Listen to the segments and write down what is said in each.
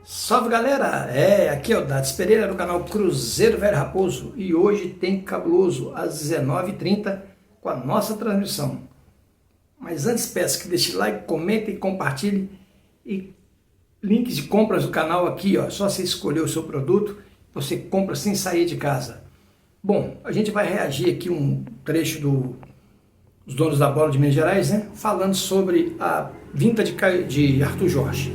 Salve galera, aqui é o Datis Pereira do canal Cruzeiro Velho Raposo e hoje tem Cabuloso às 19h30 com a nossa transmissão. Mas antes peço que deixe like, comente e compartilhe e links de compras do canal aqui, ó, só você escolher o seu produto, você compra sem sair de casa. Bom, a gente vai reagir aqui um trecho dos donos da bola de Minas Gerais, né, falando sobre a vinda de Arthur Jorge,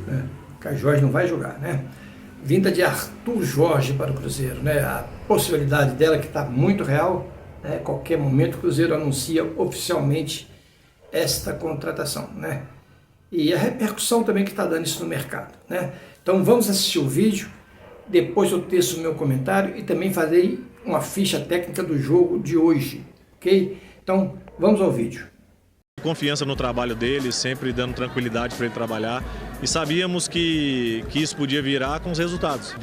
né? Caio Jorge não vai jogar, né? Vinda de Arthur Jorge para o Cruzeiro, né? A possibilidade dela que está muito real, né? Qualquer momento o Cruzeiro anuncia oficialmente esta contratação, né? E a repercussão também que está dando isso no mercado, né? Então vamos assistir o vídeo, depois eu teço o meu comentário e também farei uma ficha técnica do jogo de hoje, ok? Então vamos ao vídeo. Confiança no trabalho dele, sempre dando tranquilidade para ele trabalhar, e sabíamos que isso podia virar com os resultados.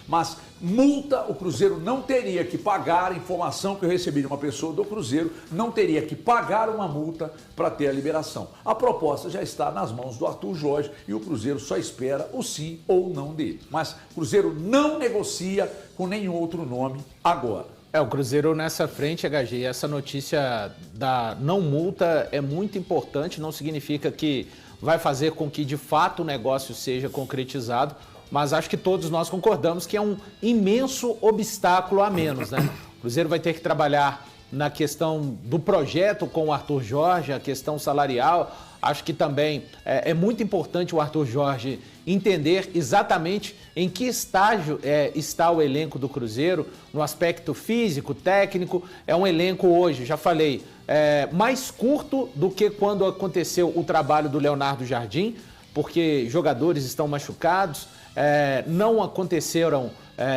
Mas multa o Cruzeiro não teria que pagar, a informação que eu recebi de uma pessoa do Cruzeiro, não teria que pagar uma multa para ter a liberação. A proposta já está nas mãos do Arthur Jorge e o Cruzeiro só espera o sim ou não dele. Mas o Cruzeiro não negocia com nenhum outro nome agora. O Cruzeiro nessa frente, HG, essa notícia da não multa é muito importante, não significa que vai fazer com que de fato o negócio seja concretizado, mas acho que todos nós concordamos que é um imenso obstáculo a menos, né? O Cruzeiro vai ter que trabalhar na questão do projeto com o Arthur Jorge, a questão salarial. Acho que também é muito importante o Arthur Jorge entender exatamente em que estágio está o elenco do Cruzeiro, no aspecto físico, técnico. É um elenco hoje, já falei, mais curto do que quando aconteceu o trabalho do Leonardo Jardim, porque jogadores estão machucados, não aconteceram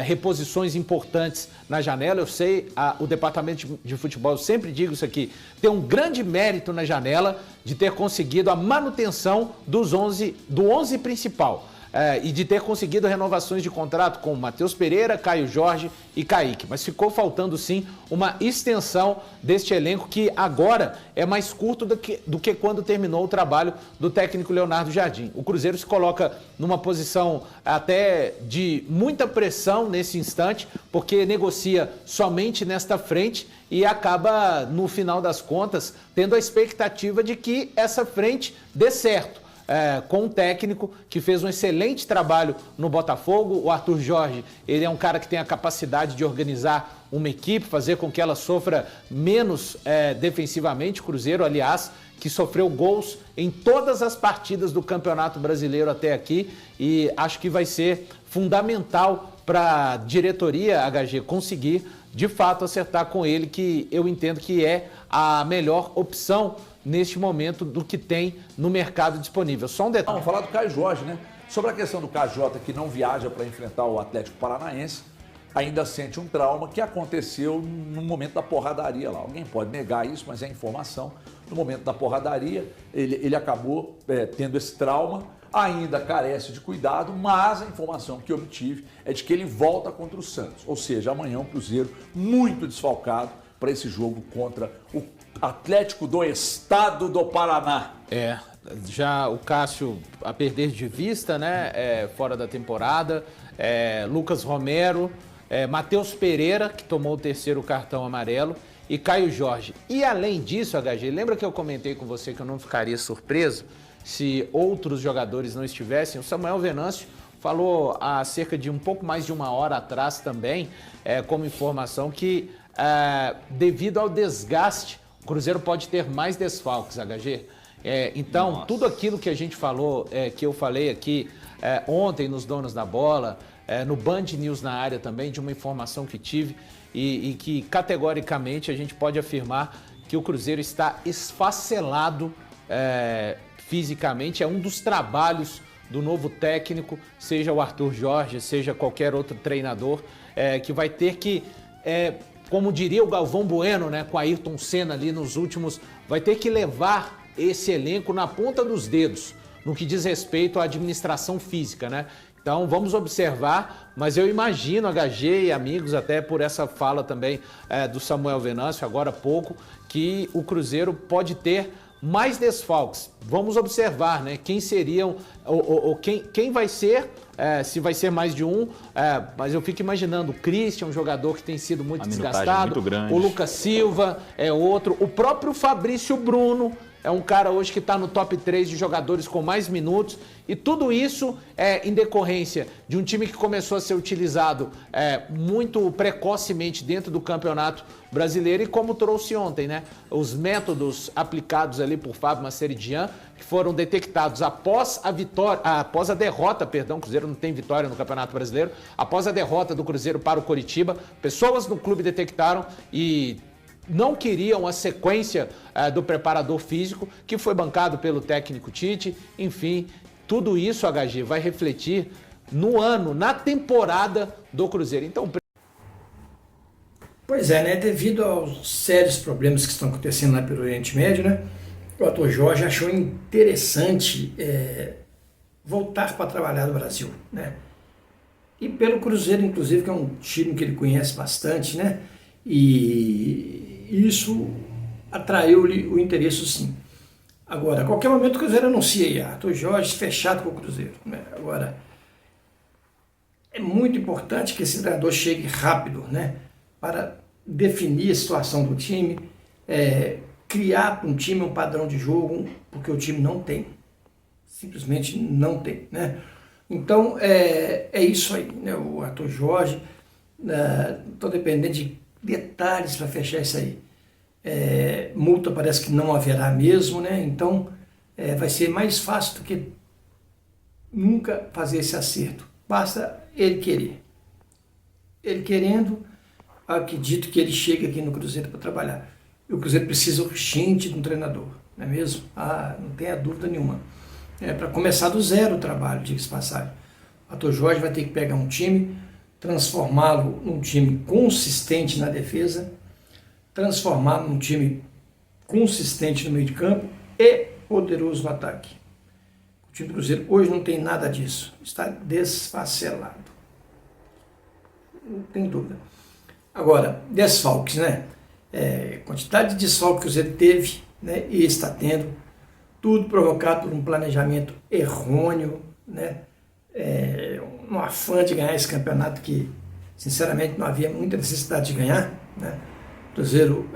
reposições importantes na janela. Eu sei, o departamento de futebol, eu sempre digo isso aqui, tem um grande mérito na janela de ter conseguido a manutenção do 11 principal. E de ter conseguido renovações de contrato com Matheus Pereira, Caio Jorge e Kaique. Mas ficou faltando sim uma extensão deste elenco que agora é mais curto do que quando terminou o trabalho do técnico Leonardo Jardim. O Cruzeiro se coloca numa posição até de muita pressão nesse instante, porque negocia somente nesta frente e acaba, no final das contas, tendo a expectativa de que essa frente dê certo. Com um técnico que fez um excelente trabalho no Botafogo. O Arthur Jorge, ele é um cara que tem a capacidade de organizar uma equipe, fazer com que ela sofra menos defensivamente. O Cruzeiro, aliás, que sofreu gols em todas as partidas do Campeonato Brasileiro até aqui, e acho que vai ser fundamental para a diretoria HG conseguir, de fato, acertar com ele, que eu entendo que é a melhor opção neste momento do que tem no mercado disponível. Só um detalhe. Vamos falar do Caio Jorge, né? Sobre a questão do KJ, que não viaja para enfrentar o Atlético Paranaense, ainda sente um trauma que aconteceu no momento da porradaria lá. Alguém pode negar isso, mas é informação. No momento da porradaria, ele acabou tendo esse trauma, ainda carece de cuidado, mas a informação que eu obtive é de que ele volta contra o Santos. Ou seja, amanhã o Cruzeiro muito desfalcado para esse jogo contra o Atlético do Estado do Paraná. Já o Cássio a perder de vista, né? Fora da temporada. Lucas Romero, Matheus Pereira, que tomou o terceiro cartão amarelo, e Caio Jorge. E além disso, HG, lembra que eu comentei com você que eu não ficaria surpreso se outros jogadores não estivessem? O Samuel Venâncio falou há cerca de um pouco mais de uma hora atrás também, como informação, que devido ao desgaste, o Cruzeiro pode ter mais desfalques, HG. Então, nossa, tudo aquilo que a gente falou, que eu falei aqui ontem nos Donos da Bola, no Band News na área também, de uma informação que tive e que categoricamente a gente pode afirmar que o Cruzeiro está esfacelado fisicamente. É um dos trabalhos do novo técnico, seja o Arthur Jorge, seja qualquer outro treinador, que vai ter que... como diria o Galvão Bueno, né, com Ayrton Senna ali nos últimos, vai ter que levar esse elenco na ponta dos dedos, no que diz respeito à administração física, né? Então vamos observar, mas eu imagino, HG e amigos, até por essa fala também do Samuel Venâncio, agora há pouco, que o Cruzeiro pode ter mais desfalques. Vamos observar, né? Quem seriam, quem vai ser, se vai ser mais de um, mas eu fico imaginando o Christian, um jogador que tem sido muito desgastado, muito grande. O Lucas Silva é outro, o próprio Fabrício Bruno é um cara hoje que está no top 3 de jogadores com mais minutos, e tudo isso é em decorrência de um time que começou a ser utilizado muito precocemente dentro do Campeonato Brasileiro, e como trouxe ontem, né? Os métodos aplicados ali por Fábio Maceridian, que foram detectados após a derrota, o Cruzeiro não tem vitória no Campeonato Brasileiro, após a derrota do Cruzeiro para o Coritiba, pessoas no clube detectaram e não queriam a sequência do preparador físico, que foi bancado pelo técnico Tite. Enfim, tudo isso, HG, vai refletir no ano, na temporada do Cruzeiro. Então, Pois é, né? Devido aos sérios problemas que estão acontecendo lá pelo Oriente Médio, né? O Arthur Jorge achou interessante voltar para trabalhar no Brasil, né? E pelo Cruzeiro, inclusive, que é um time que ele conhece bastante, né? E isso atraiu-lhe o interesse, sim. Agora, a qualquer momento o Cruzeiro anuncia aí, Arthur Jorge fechado com o Cruzeiro, né? Agora, é muito importante que esse treinador chegue rápido, né? Para definir a situação do time, criar para um time um padrão de jogo, porque o time não tem. Simplesmente não tem, né? Então, é isso aí, né? O Arthur Jorge, estou dependendo de detalhes para fechar isso aí. Multa parece que não haverá mesmo, né? Então, vai ser mais fácil do que nunca fazer esse acerto. Basta ele querer. Ele querendo, acredito que ele chega aqui no Cruzeiro para trabalhar. E o Cruzeiro precisa urgente de um treinador, não é mesmo? Não tenha dúvida nenhuma. Para começar do zero o trabalho, diga-se passagem. O Arthur Jorge vai ter que pegar um time, transformá-lo num time consistente na defesa, transformá-lo num time consistente no meio de campo e poderoso no ataque. O time do Cruzeiro hoje não tem nada disso, está desfacelado. Não tem dúvida. Agora, desfalques, né? Quantidade de desfalques que o Cruzeiro teve, né, e está tendo, tudo provocado por um planejamento errôneo, né? Um afã de ganhar esse campeonato que, sinceramente, não havia muita necessidade de ganhar, né? O Cruzeiro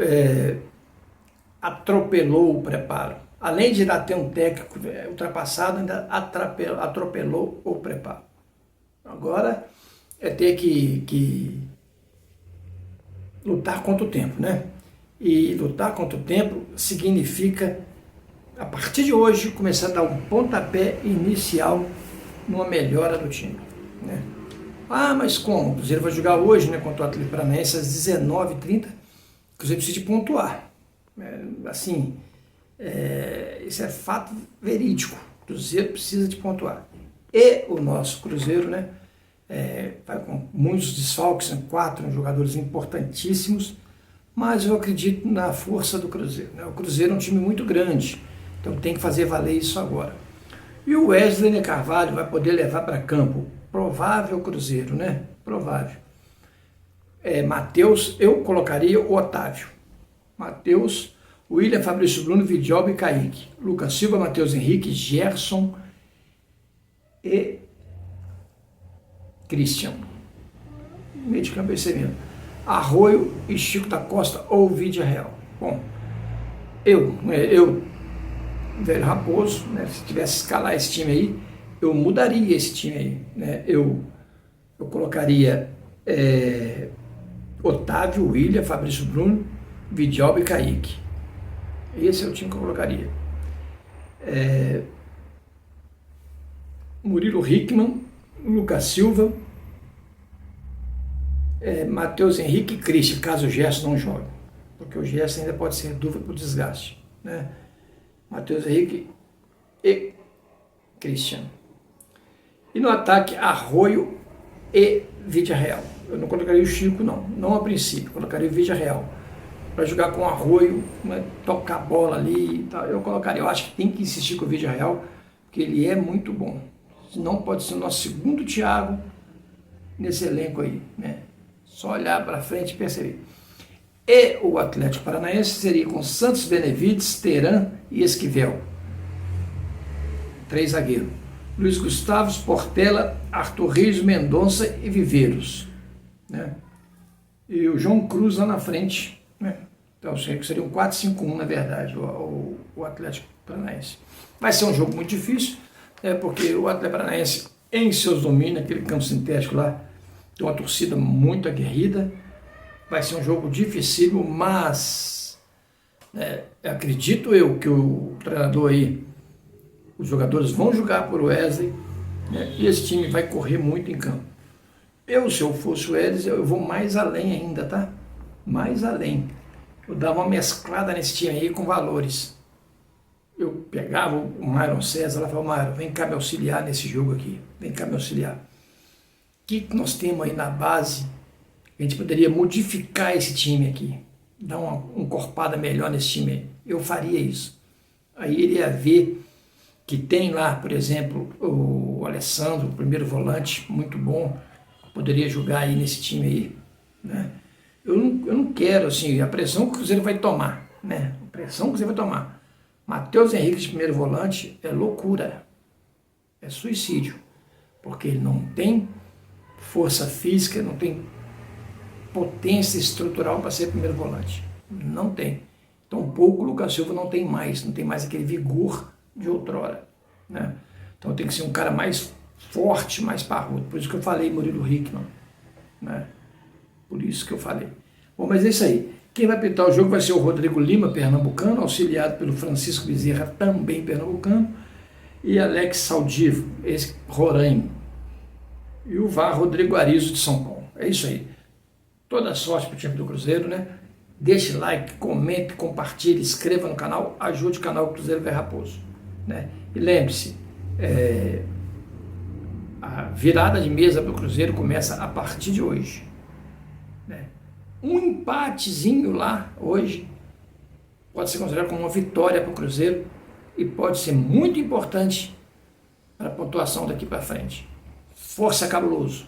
atropelou o preparo. Além de ainda ter um técnico ultrapassado, ainda atropelou o preparo. Agora é ter que lutar contra o tempo, né? E lutar contra o tempo significa, a partir de hoje, começar a dar um pontapé inicial numa melhora do time, né? Mas como? O Cruzeiro vai jogar hoje, né, contra o Atlético Paranaense às 19h30. O Cruzeiro precisa de pontuar. Isso é fato verídico. O Cruzeiro precisa de pontuar. E o nosso Cruzeiro, né, vai com muitos desfalques, são 4 jogadores importantíssimos, mas eu acredito na força do Cruzeiro, né? O Cruzeiro é um time muito grande, então tem que fazer valer isso agora. E o Wesley Carvalho vai poder levar para campo, provável Cruzeiro, né? Provável. Matheus, eu colocaria o Otávio. Matheus, William, Fabrício Bruno, Vidioba e Kaique. Lucas Silva, Matheus Henrique, Gerson e Christian. Meio de campo é esse mesmo. Arroio e Chico da Costa ou Vídea Real. Bom, eu, velho Raposo, né, se tivesse que escalar esse time aí, eu mudaria esse time aí, né? Eu colocaria Otávio, William, Fabrício Bruno, Vidioba e Kaique. Esse é o time que eu colocaria. Murilo Hickman, Lucas Silva, Matheus Henrique e Christian, caso o Gerson não jogue. Porque o Gerson ainda pode ser dúvida por desgaste, né? Matheus Henrique e Christian. E no ataque, Arroio e Vídea Real. Eu não colocaria o Chico, não a princípio, colocaria o Vídea Real. Para jogar com Arroio, tocar a bola ali e tal, eu colocaria. Eu acho que tem que insistir com o Vídea Real, porque ele é muito bom. Senão pode ser o nosso segundo Thiago nesse elenco aí, né? Só olhar para frente e perceber. E o Atlético Paranaense seria com Santos, Benevides, Teran e Esquivel. 3 zagueiros. Luiz Gustavo, Portela, Arthur Reis, Mendonça e Viveiros. Né? E o João Cruz lá na frente. Né? Então seria um 4-5-1 na verdade, o Atlético Paranaense. Vai ser um jogo muito difícil, porque o Atlético Paranaense, em seus domínios, aquele campo sintético lá, tem uma torcida muito aguerrida. Vai ser um jogo dificílimo, mas acredito eu que o treinador aí, os jogadores vão jogar por Wesley, né, e esse time vai correr muito em campo. Se eu fosse o Wesley, eu vou mais além ainda, tá? Mais além. Eu dava uma mesclada nesse time aí com valores. Eu pegava o Myron César, ela falava: Myron, vem cá me auxiliar nesse jogo aqui, vem cá me auxiliar. O que nós temos aí na base? A gente poderia modificar esse time aqui, dar uma encorpada melhor nesse time aí. Eu faria isso. Aí ele ia ver que tem lá, por exemplo, o Alessandro, o primeiro volante, muito bom, poderia jogar aí nesse time aí, né? Eu não quero, assim, a pressão que o Cruzeiro vai tomar, né? A pressão que o Cruzeiro vai tomar. Matheus Henrique de primeiro volante é loucura, é suicídio, porque ele não tem força física, não tem potência estrutural para ser primeiro volante, não tem. Tampouco o Lucas Silva não tem mais aquele vigor de outrora, né? Então tem que ser um cara mais forte, mais parrudo. Por isso que eu falei Murilo Hickman, né? Por isso que eu falei. Bom, mas é isso aí. Quem vai apitar o jogo vai ser o Rodrigo Lima, pernambucano, auxiliado pelo Francisco Bezerra, também pernambucano, e Alex Saldivo, esse Roraima. E o VAR Rodrigo Arizo, de São Paulo. É isso aí. Toda sorte para o time do Cruzeiro, né? Deixe like, comente, compartilhe, inscreva no canal, ajude o canal Cruzeiro Velho Raposo, né? E lembre-se, a virada de mesa para o Cruzeiro começa a partir de hoje, né? Um empatezinho lá hoje pode ser considerado como uma vitória para o Cruzeiro e pode ser muito importante para a pontuação daqui para frente. Força, Cabuloso!